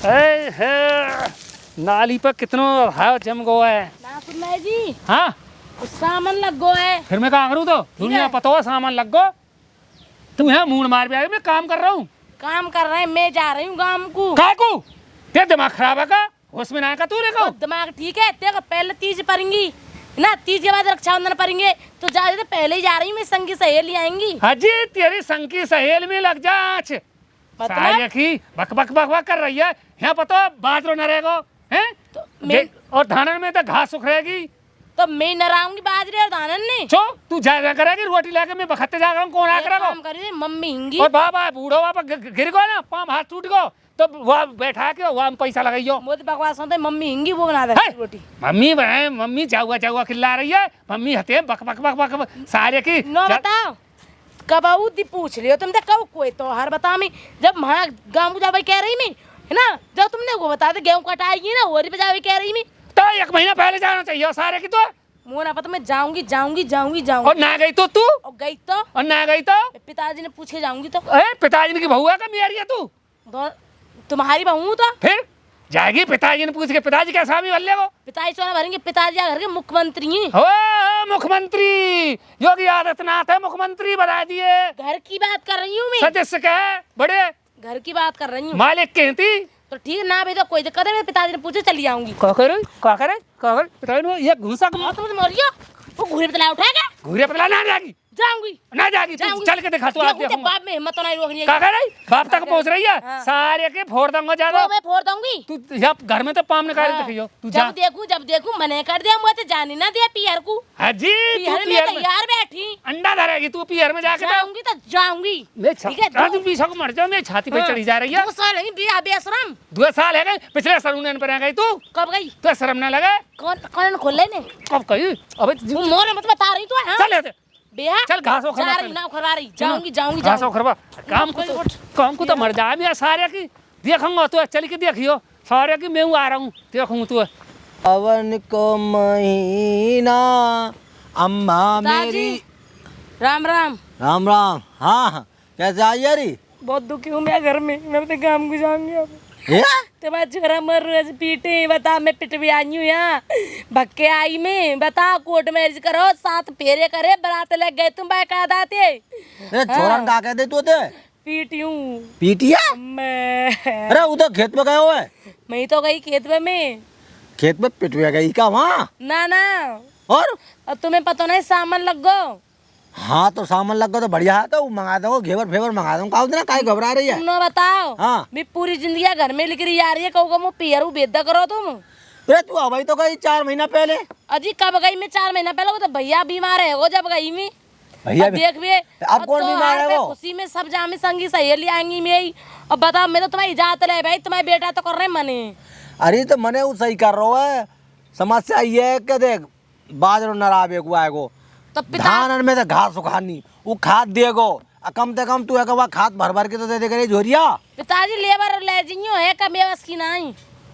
ए, है, नाली पर कितनो भाव जम गो है ना सुनना जी। हाँ उस सामान लग गो है। फिर मैं कहाँ करूँ तो दुनिया पता हो सामान लग गो तुम यहाँ मूड मार भी आए मैं काम कर रहा हूँ। काम कर रहे हैं, मैं जा रही हूँ गाँव को। काय को तेरा दिमाग खराब है का होश में ना का तू तो दिमाग ठीक है तेरे को पहले तीज पड़ेंगी ना, तीज के बाद रक्षाबंधन पड़ेंगे तो जा रही पहले ही जा रही हूँ मैं, संगी सहेली आएंगी। हाजी तेरी संगी सहेल में लग जाच मतलब की बक बक बक बक कर रही है यहाँ पता बाजरो न रहेगा हैं तो मैं और धानन में तो घास सुख रहेगी तो मैं नराऊंगी बाजरे और धानन ने। चो तू जा करेगी रोटी लेके मैं बखते जा रहा हूँ कौन आ करेगा काम करी मम्मी हिंगी और बाबा बूढ़ो बाबा गिर गो ना पाँव हाथ टूट गो तो वहाँ बैठा के वहाँ पैसा लगाइयो मोदी बकवास होता है, मम्मी हिंगी वो बना दे रोटी। मम्मी बहन मम्मी जाऊआ जाऊआ खिला रही है मम्मी हते बक बक बक बक सारे की नो बताओ कब आऊ दी पूछ लियो तुम कब कोई तो हर बता मैं जब वहाँ गाँव जा कह रही मैं है ना, जब तुमने वो बता दे गेहूँ कटाएगी ना होरी पे जावे कह रही मैं तो 1 महीना पहले जाना चाहिए सारे की तो मोना पता मैं जाऊंगी जाऊंगी जाऊंगी जाऊंगी और ना गई तो तू और गई तो और ना गई तो पिताजी ने पूछे जाऊंगी तो पिताजी की बहू है का मेरी है तू तुम्हारी बहू तो फिर जाएगी पिताजी ने पूछ के पिताजी क्या स्वामी बल्ले को पिताजी सोना भरेंगे, पिताजी घर के मुख्यमंत्री हैं। हो मुख्यमंत्री योगी आदित्यनाथ है मुख्यमंत्री बना दिए। घर की बात कर रही हूँ मैं, सदस्य क्या है बड़े घर की बात कर रही हूँ। मालिक कहती तो ठीक ना भाई तो कोई दिक्कत है, मेरे पिताजी ने पूछे चली जाऊंगी। पिताजी ने ये घूसा तुम मोरियो वो घूरे पे उठाएगा घूरे पतला ना जाएगी जाऊंगी ना जाएगी तू चल के दिखा तू आप देखो बाप में हिम्मत तो नहीं रोकनी है। क्या कर रही बाप तक पहुंच रही है हाँ। सारे के फोड़ दूंगा ज्यादा तो मैं फोड़ दूंगी। तू यहाँ घर में तो पाम निकाल देखियो तू जा जब देखू मने कर दिया मुझे जाने ना दिया पियर को। हाजी तू पियर में पियर में तैयार बैठी अंडा धरेगी तू पियर में जाके जाऊंगी तो जाऊंगी। मैं ठीक है, तू पीछे को मर जाओ मैं छाती पे चढ़ी जा रही है 2 साल नहीं बिया बेशरम 2 साल है गए पिछले सरूनन पर आ गई तू कब गई तो शर्म ना लगे कौन खोले ने कब कही अबे तू मोरे मत बता रही तू है चल बेहा चल घासो जा रही ना खरवा रही जाऊंगी घासो खरवा काम को तो मर जा मैं सारे की देखूंगा तू चल के देखियो सारे की मैं आ रहा हूँ देखूंगा तू अवन को महीना अम्मा मेरी राम राम राम राम। हाँ कैसे आई यारी बहुत दुखी हूँ मैं घर में, मैं तो काम को जाऊंगी अब। तुम्हारा छोरा मर रोज पीटे बता मैं पिट भी आई हूँ यहाँ भक्के आई मैं बता कोर्ट मैरिज करो 7 फेरे करे बरात लग गए तुम बाकायदा थे। छोरा का कह दे तू ते पीटी हूँ पीटिया मैं। अरे उधर खेत में गए हुए मैं तो गई खेत में खेत में पिटवा गई क्या वहाँ ना और तुम्हें पता नहीं सामान लग गो। हाँ तो सामान लग गया तो बढ़िया है तो मंगा दो घेवर फेवर मंगा दो कहा ना काहे घबरा रही है। तुम बताओ हाँ मैं पूरी जिंदगी घर में लिख रही जा रही है कहूँगा मैं पियर बेदा करो तुम। अरे तू अभी तो गई 4 महीना पहले। अजी कब गई मैं 4 महीना पहले, वो तो भैया बीमार है वो जब गई मैं भैया देख भी अब कौन बीमार है वो खुशी में सब जामे संगी सहेली आएंगी मैं। अब बताओ मैं तो तुम्हारी इजाजत ले भाई, तुम्हारे बेटा तो कर रहे मने। अरे तो मने वो सही कर रहा है समस्या ये है कि देख बाजरो नराबे को आएगो तो धान में तो घास उखानी वो खाद देगो कम से कम तू है वह खाद भर भर के तो दे दे करे झोरिया। पिताजी लेबर ले जियो है कब बस की नहीं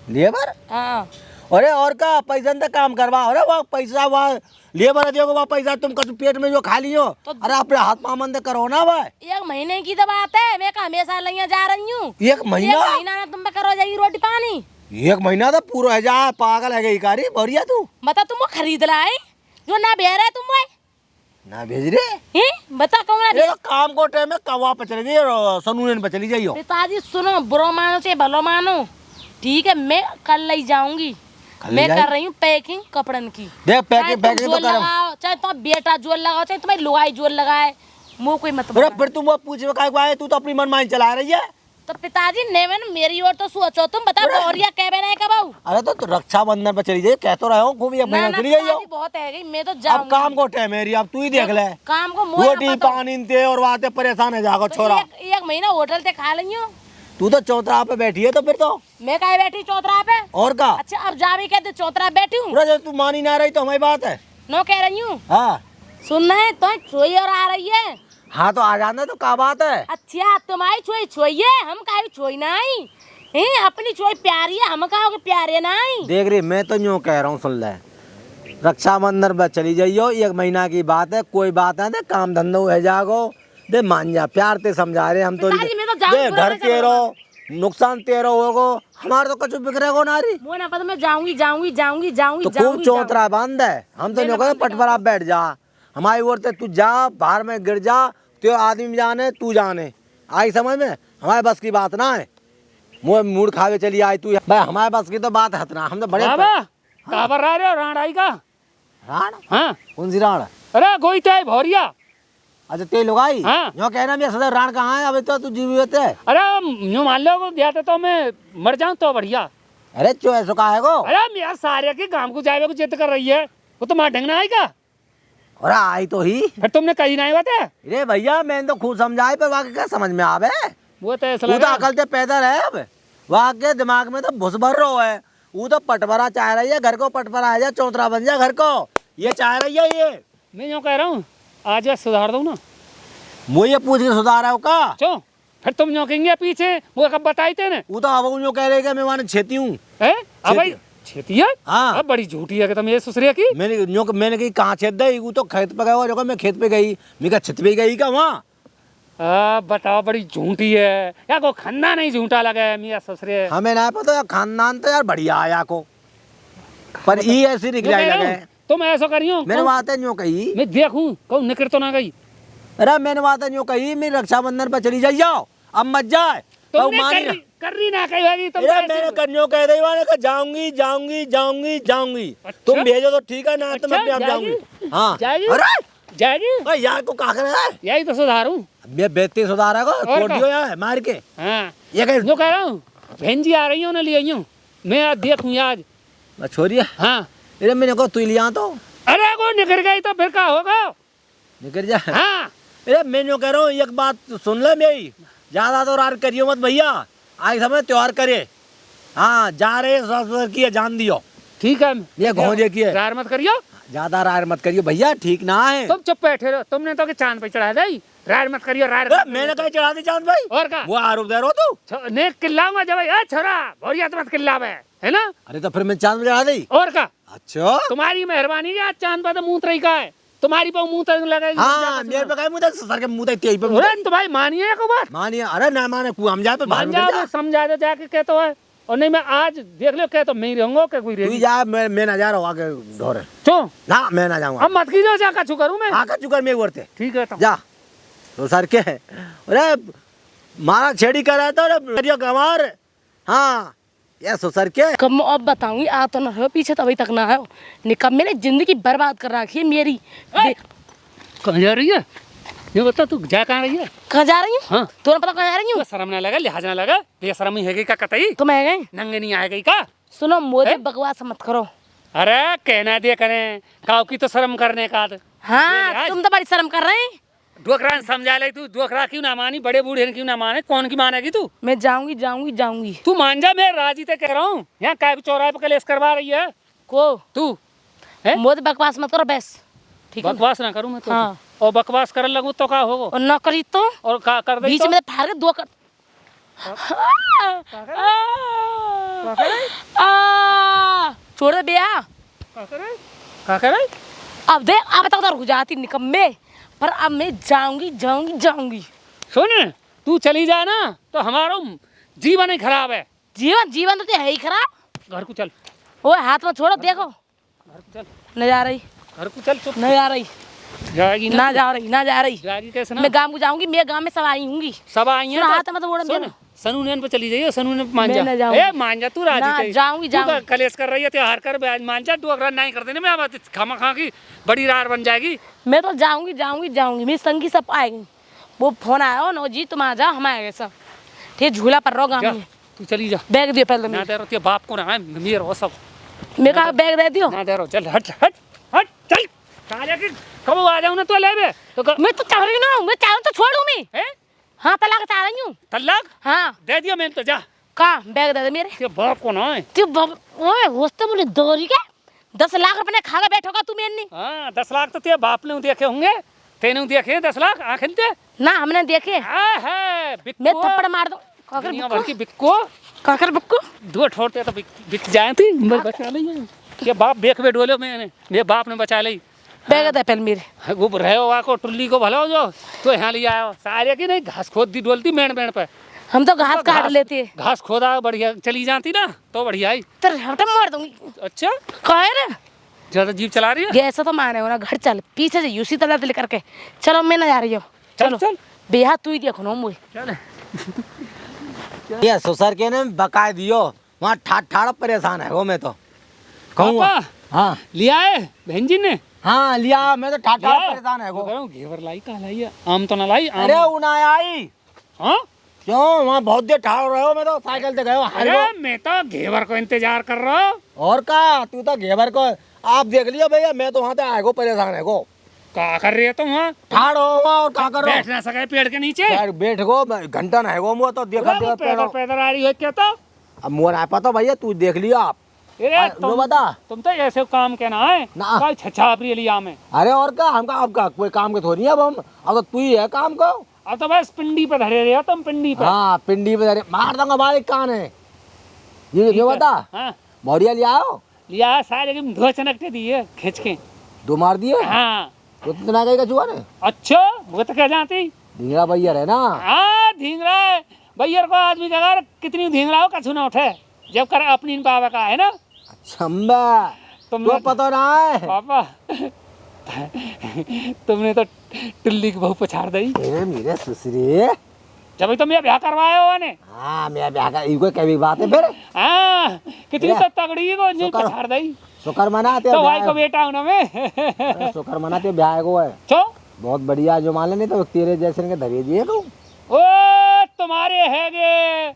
लेबर। हाँ अरे और का पैसा तो काम करवा अरे वह पैसा वह लेबर देगो वह पैसा तुम कस पेट में जो खा लियो तो अरे अपने हाथ पामंद करो ना भाई। 1 महीने की तो बात है, मैं हमेशा लिया जा रही हूँ। 1 महीना ना तुम पे करो जाएगी रोटी पानी 1 महीना तो पूरा है जा पागल है गई कारी बढ़िया तू बता तुम वो खरीद लाए जो ना बेर है तुम वो ना भेज रे बता कौन ये तो काम को टाइम में कवा पे चले जाइए सनून पे चली जाइयो। पिताजी सुनो बुरो मानो चाहे भलो मानो ठीक है मैं कल ले जाऊंगी। मैं कर रही हूँ पैकिंग कपड़न की। देख पैकिंग तो कर चाहे तो बेटा जोर लगाओ चाहे तुम्हारी लुगाई जोर लगाए मुँह कोई मत। फिर तुम वो पूछे काय को आए तू तो अपनी मनमानी चला रही है। तो पिताजी ने मैंने मेरी ओर तो सोचो तुम बताओ बोरिया कह बना कब आऊ। अरे तो रक्षाबंधन पे चली जाइए कह तो रहे हो खूब ये महीना चली जाइए बहुत है मैं तो अब काम को टाइम मेरी अब तू ही देख ले काम को रोटी पानी ते और वाते परेशान है जागो छोरा 1 महीना होटल ते खा लियो। तू तो चौतरा पे बैठी है तो फिर तो मैं कहीं बैठी चौतरा पे और का। अच्छा अब जा भी कहते चौतरा बैठी हूँ पूरा जब तू मानी ना रही तो हमारी बात है नो कह रही हूँ। हाँ सुनना है तो चोई और आ रही है। हाँ तो आ जाना तो क्या बात है। अच्छा तुम्हारी चोई छोइए हम काहे छोई नहीं अपनी चोई प्यारी है हम कहोगे प्यारे नहीं। देख रही मैं तो यूँ कह रहा हूँ सुन ले रक्षाबंधन पे चली जाइयो 1 महीना की बात है कोई बात है काम धंधो है जागो दे मान जा प्यार ते समझा रहे हम तो दे घर के रहो नुकसान तेरा होगा, हमारे तो कछु बिखरेगो नारी। वो ना पता मैं जाऊंगी जाऊंगी जाऊंगी जाऊंगी तो खूब चौतरा बंद है, हम तो नहीं कहते पट पर आप बैठ जा, हमारी ओर से तू जा बाहर में गिर जा, तो आदमी जाने तू जाने, आई समझ में, हमारे बस की बात ना है। मुँह मूड खावे चली आई तू भाई, हमारे बस की तो बात है ना, हम तो बड़े कहाँ पर रह रहे हो राण आई का? राण? हाँ कौन सी राण? अरे गोई तो है भौरिया। अच्छा ते लुगाई? हाँ। यो कहना मैं सदा राण कहाँ है, अभी तो तू जीवित है। अरे यूँ मान लो जाते तो मैं मर जाऊँ तो बढ़िया। अरे चो ऐसा कहा है को? अरे मेरा सारे के गांव को जाए को जिद कर रही है, वो तो मार ढंगना आएगा। अरे आई तो ही फिर तुमने कहीं नहीं बात है। अरे भैया मैंने तो खूब समझाई पर वाकई क्या समझ में आवे, वो तो ऐसा वो तो लगा। अकल से पैदल है, अब वाकई दिमाग में तो भुस भर रो है, वो तो पटवरा चाह रही है घर को, पटवरा आ जा चौतरा बन जा घर को, ये चाह रही है ये। मैं यूँ कह रहा हूँ आज बस सुधार दो ना। वो ये पूछ के सुधार है का? क्यों फिर तुम यूँ कहेंगे पीछे वो कब बताई थे ने? वो तो अब यूँ कह रही है मैं वहाँ छेती हूँ। अब भाई छेती है? हाँ। अब बड़ी झूठी है कि तुम ये सुसरिया की। मैंने कही कहाँ छेद गई, वो तो खेत पे गया, जो मैं खेत पे गई, मैं कहा छत पे गई का वहाँ। बताओ बड़ी झूठी है या को खन्ना नहीं झूठा लगा है मियाँ ससुरे। हमें ना पता यार, खानदान तो यार बढ़िया आया को, पर ये ऐसी निकलाई लगे। तुम ऐसा करियो मैंने बात यूँ कही, मैं देखूं कहूँ निकल तो ना गई। अरे मैंने बात यूँ कही, मैं रक्षाबंधन पर चली जाओ, अब मत जाए। तुमने कर रही ना कही तुम तो मैंने ऐसे- कन्यो कह दी वाले का जाऊंगी जाऊंगी जाऊंगी जाऊंगी, अच्छा? तुम भेजो तो ठीक है ना, तो मैं अच्छा, अपने आप जाऊंगी। जाएगी? हाँ जाएगी? अरे जाएगी ओए यार को कहा कर रहा है, यही तो सुधारूं। मैं बेइज्जती सुधारा को और छोड़ का? दियो यार मार के। हाँ ये कह जो कह रहा हूँ बहन जी आ रही हूँ ना ले आई हूँ, मैं आज देखूँ आज। छोड़िए। हाँ अरे मैंने को तू लिया तो अरे वो निकल गई तो फिर क्या होगा? निकल जा। हाँ अरे मैं जो कह रहा हूँ एक बात सुन ले मेरी, ज्यादा तो रार करियो मत भैया, आज समय त्योहार करे। हाँ जा रहे ससुर की है, जान दियो। ठीक है ये घोंजे की है, रार मत करियो। ज्यादा रार मत करियो भैया, ठीक ना है। तुम चुप बैठे रहो, तुमने तो के चांद पे चढ़ा दी। रार मत करियो रार। मैंने कहीं चढ़ा दी चांद भाई, और का वो आरोप दे रहा तू। ने किल्लाऊंगा जब ए छोरा भौरिया तो मत किल्लावे है ना। अरे तो फिर मैं चांद में चढ़ा दी। और का अच्छा तुम्हारी मेहरबानी है, आज चांद पर तो मुंह तरी का है, तुम्हारी पर मुंह तरी लगाई। हाँ मेरे पे कहीं मुझे सर के मुंह तक तेज पे अरे तुम्हारी मानिए को बात मानिए। अरे ना माने कु हम जाए पे बाहर मान निकल जाओ, जा। मैं समझा दो जाके कहते है। और नहीं मैं आज देख लो कहते मैं ही रहूंगा क्या कोई तू रहेगी। जा, मैं ना जा रहा हूँ आगे ढोरे क्यों ना, मैं ना जाऊंगा। अब मत कीजिए जा कछु करूं मैं। आका चुकर मैं वर्ते ठीक है तो जा तो सर के। अरे मारा छेड़ी कर रहा था, अरे गंवार। हाँ ये सर के कब मैं अब बताऊंगी, आ तो ना हो पीछे तो अभी तक ना आयो। निकम मैंने जिंदगी बर्बाद कर रखी है मेरी। कहाँ जा रही है ये बता, तू जा कहाँ रही है? कहाँ जा रही हूँ? हाँ तुम्हें पता कहाँ जा रही हूँ? तो शर्म ना लगा, लिहाज ना लगा, बेशरम ही है का कतई तुम है गए? नंगे नहीं आएगी का? सुनो मोदी बकवास मत करो। अरे कहना दे करें काव की तो शर्म करने का। हाँ तुम तो बड़ी शर्म कर रहे हैं। डोकरा ने समझा ले, तू डोकरा क्यों ना मानी, बड़े बूढ़े ने क्यों ना माने, कौन की मानेगी तू? मैं जाऊंगी जाऊंगी जाऊंगी। तू मान जा, मैं राजी ते कह रहा हूँ। यहाँ काय चौराहे पे कलेश करवा रही है को तू है? मोदी बकवास मत करो बस, ठीक है? बकवास ना करूँ मैं तो। हाँ। और बकवास कर लगू तो का होगा? और न करी तो और का कर दे बीच तो? में फाड़ के दो कर। छोड़ दे बिया। का करे? अब देख अब तक तो रुक जाती निकम्मे, पर अब मैं जाऊंगी जाऊंगी जाऊंगी। सुन तू चली जा ना तो हमारा जीवन ही खराब है। जीवन जीवन तो है ही खराब। घर को चल, वो हाथ में छोड़ो, देखो घर को चल, न जा रही, घर को चल। चुप न जा रही, जाएगी ना? ना जा रही, ना जा रही। जाएगी कैसे ना? मैं गांव को जाऊंगी, मैं गांव में सब आई हूँगी। सब आई हैं सुन, तो- हाथ में तो मोड़ सुन, देना। सनू नैन पे चली जाइए, सनू ने मान मैं जा। ना जाऊंगी। ए मान जा, तू राजी ना, कही। जाऊंगी, तू जाऊंगी। कलेश कर रही है, त्योहार कर बे, मान जा। डोकरा नहीं कर देने में अब खामा खा की बड़ी रार बन जाएगी। मैं तो जाऊंगी जाऊंगी जाऊंगी, मेरी संगी सब आएगी। वो फोन आया हो, नो जी तुम आ जाओ, हम आएंगे सब। ठीक झूला पर रहो गाँव जा में। तू चली जा। बैग दियो पहले ना मेरे। दे रहो तेरे बाप को ना है मेरे हो सब। मैं कहा बैग दे दियो। ना दे रहो, चल हट हट हट चल। कहाँ जाके कब आ जाऊँ ना तो ले बे तो मैं तो चाह रही हूँ, मैं चाहूँ तो छोड़ू मैं। है हाँ तलाक चाह रही हूँ। तलाक हाँ दे दिया मैंने तो। जा कहाँ बैग दे दे मेरे। तेरे बाप को ना है। तू ओए होस्ते बोले दौरी के 10 लाख रुपए ने खा के बैठोगा तू मेरे। हाँ 10 लाख तो तेरे बाप ने देखे होंगे, तेने देखे 10 लाख आखिर ते। ना हमने देखे। है मैं थप्पड़ मार दूं। दुनिया भर की बिक्को काकर बुक्को दो ठोड़ते तो बिक जाए थी। बचा ली ये बाप बेख बे डोले मैंने, मेरे बाप ने बचा ली। बैग दे पहले मेरे। वो रहे हो को टुल्ली को भला हो जो तो यहाँ ले आयो सारे की नहीं घास खोद दी डोलती मेड़ मेड़ पे। हम तो घास काट लेते। घास खोदा बढ़िया चली जाती ना तो बढ़िया ही। तेरे हटे मार दूंगी। अच्छा कहे रे ज्यादा जीप चला रही है। गैस तो मारे हो ना, घर चल पीछे से यूसी तला दिल करके। चलो मैं ना जा रही हूँ। चल चल बेहा तू ही देखो ना मुझे। चल ये ससुर के ने बकाए दियो, वहाँ ठाड़ ठाड़ परेशान है वो। मैं तो कहूँगा पापा हाँ लिया है बहन जी ने। हाँ लिया, मैं तो ठाड़ ठाड़ परेशान है वो। घेवर लाई कहाँ लाई है? आम तो ना लाई आम। अरे उन्हें आई हाँ क्यों, वहाँ बहुत देर ठाड़ रहे हो। मैं तो साइकिल से गए अरे मैं तो घेवर को इंतजार कर रहा हूँ। और का तू तो घेवर को आप देख लियो भैया, मैं तो वहाँ से आए को परेशान है को। क्या कर रही है तुम वहाँ? ठाड़ हो वहाँ और क्या करो? बैठ ना सके पेड़ के नीचे। यार बैठ गो, घंटा ना है वो मुँह तो देखा देखा पैदल पैदल आ रही है क्या? तो अब मुँह ना पता भैया, तू देख लियो आप। अरे लो बता। तुम तो ऐसे काम के ना है ना। कोई छछा प्रिय लिया में। अरे और का हमका आपका कोई काम के थोड़ी है अब हम, अब तो तू ही है काम को। अब तो बस पिंडी पे धरे रहे हो तुम, पिंडी पे। हाँ पिंडी पे धरे मार दूंगा हमारे कान है ये बता। हाँ बोरिया ले आओ। लिया सारे की धो चनकते दिए खींच के। दो मार दिए हाँ तो इतना गई का चुहा ने। अच्छा वो तो क्या जानती। धींगरा भैया है ना। हाँ धींगरा है भैया को आदमी का अगर कितनी धींगरा हो कछु ना उठे जब कर अपनी बाबा का है ना। छम्बा तुमने तो पता ना है पापा तुमने तो टिल्ली की बहू पछाड़ दी। ए मेरे ससुरे। जब तो मैं ब्याह करवाया हुआ ने। हाँ मैं ब्याह का इको कभी बात है फिर। हाँ कितनी तो तगड़ी को नहीं पछाड़ दी। शुक्र मनाते तो भाई को बेटा हूं ना मैं। शुक्र मनाते ब्याह को है तो बहुत बढ़िया जो मान नहीं तो तेरे जैसे के धरिए दिए को। ओ तुम्हारे है गे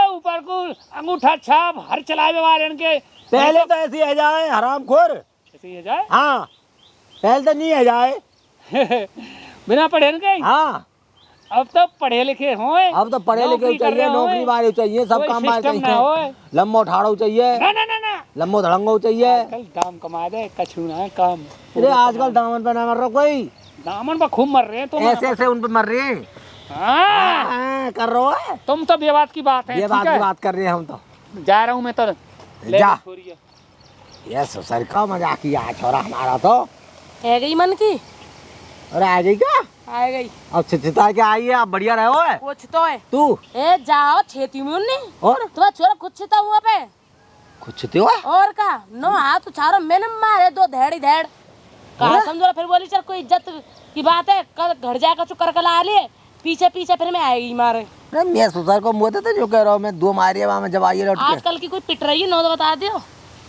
ऊपर को अंगूठा छाप हर चलावे वाले के। पहले तो ऐसी है जाए हरामखोर। ऐसे ही है जाए। हाँ पहले तो नहीं है जाए। बिना पढ़े इनके। हाँ अब तो पढ़े लिखे होए। अब तो पढ़े लिखे चाहिए, नौकरी वाले चाहिए, सब काम वाले चाहिए, लम्बो ठाड़ो चाहिए, ना ना ना ना लम्बो धड़ंगो चाहिए। कल दाम कमा दे कछु ना काम। अरे आजकल दामन पे ना मर रहा कोई, दामन पर खूब मर रहे हैं तुम। ऐसे ऐसे उन पे मर रहे हैं। हाँ कर रहे है तुम तो बेबात की बात है। ये बात की बात कर रहे हैं हम तो। जा रहा हूँ मैं तो। जा ये ससुर का मजाक किया छोरा हमारा तो। है गई मन की। अरे आ गई क्या? आ गई। अब छिछता के आई है, आप बढ़िया रहे हो है कुछ तो है तू। ए जाओ छेती में उन्ने और तुम्हारा छोरा कुछ छिता हुआ पे कुछ तो है और का नो हाथ उछारो मैंने मारे दो धेड़ी धेड़ कहा समझो। फिर बोली चल कोई इज्जत की बात है कर घर जाकर चुप कर ला लिए पीछे पीछे फिर मैं आएगी मारे। अरे मैं ससुर को मुँह देते जो कह रहा हूँ मैं, दो मारी है वहाँ में जब आई लौट के। आजकल की कोई पिट रही है नो तो बता दियो।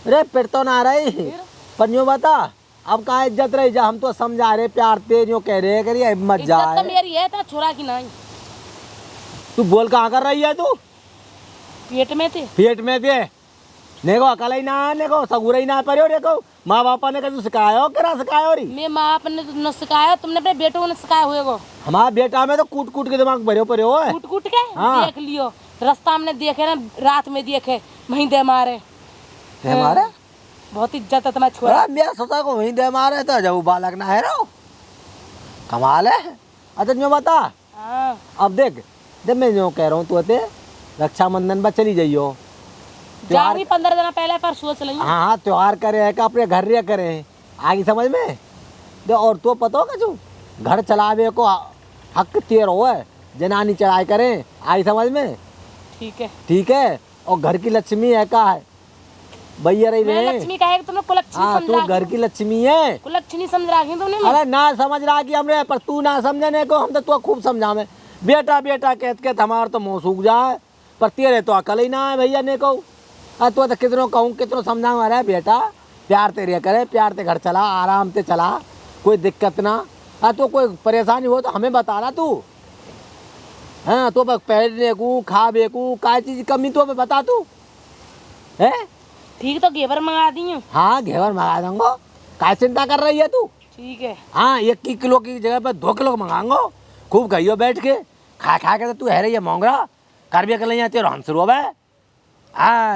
अरे फिर तो ना रही पर यूँ बता अब कहा इज्जत रही जा, हम तो समझा रहे प्यार ते जो कह रहे करिए मत जा। इज्जत तो मेरी है तेरा छोरा की नहीं। तू बोल कहाँ कर रही है तू? पेट में थे। पेट में थे देखो अकल ही ना देखो सगुर ही ना पर देखो माँ बापा ने कभी सिखाया हो क्या सिखाया हो रही। मैं माँ बाप ने न सिखाया तुमने अपने बेटों ने सिखाया हुए को। हमारा बेटा में तो कूट कूट के दिमाग भरे पड़े हो। कूट कूट के हाँ। देख लियो रास्ता हमने देखे ना रात में देखे वहीं दे मारे। हमारे बहुत इज्जत है तुम्हारा छोरा। मेरा सोचा को वहीं दे मारे तो जब बालक ना है रो कमाल है। अच्छा जो बता हाँ। अब देख जब मैं जो कह रहा हूँ तू रक्षाबंधन पर चली जाइयो। जा भी 15 दिन पहले पर सोच लेंगे। हाँ त्योहार करे है का अपने घर रे करे आगे समझ में दे। और तो पता होगा जो घर चलावे को हक तेर हो है जनानी चढ़ाई करें आई समझ में। ठीक है ठीक है और घर की लक्ष्मी है का है भैया रही मैं लक्ष्मी कहे तुमने कुलक्षणी हाँ तू समझ घर की लक्ष्मी है। कुलक्षणी समझ रखी तुमने। अरे ना समझ रहा कि हमने पर तू ना समझने को हम तो तू खूब समझावे बेटा बेटा कहते हमारा तो मुँह सूख जाए पर तेरे तो अकल ही ना है भैया ने को। तो कितनों कहूँ कितनों समझाऊँ अरे बेटा प्यार तेरे करे प्यार ते घर चला आराम से चला कोई दिक्कत ना। तो कोई परेशानी हो तो हमें बताना तू। हाँ तो पहनने को खा बेकू काय चीज कमी तो बता तू है। ठीक तो घेवर मंगा दी हूँ। हाँ घेवर मंगा दूंगा काय चिंता कर रही है तू। ठीक है हाँ 1 किलो की जगह पर 2 किलो मंगाऊंगा खूब खाइयो बैठ के खा खा के तो तू है रही है मोंगरा कर भी कर लें तेरे हम शुरू है। हाँ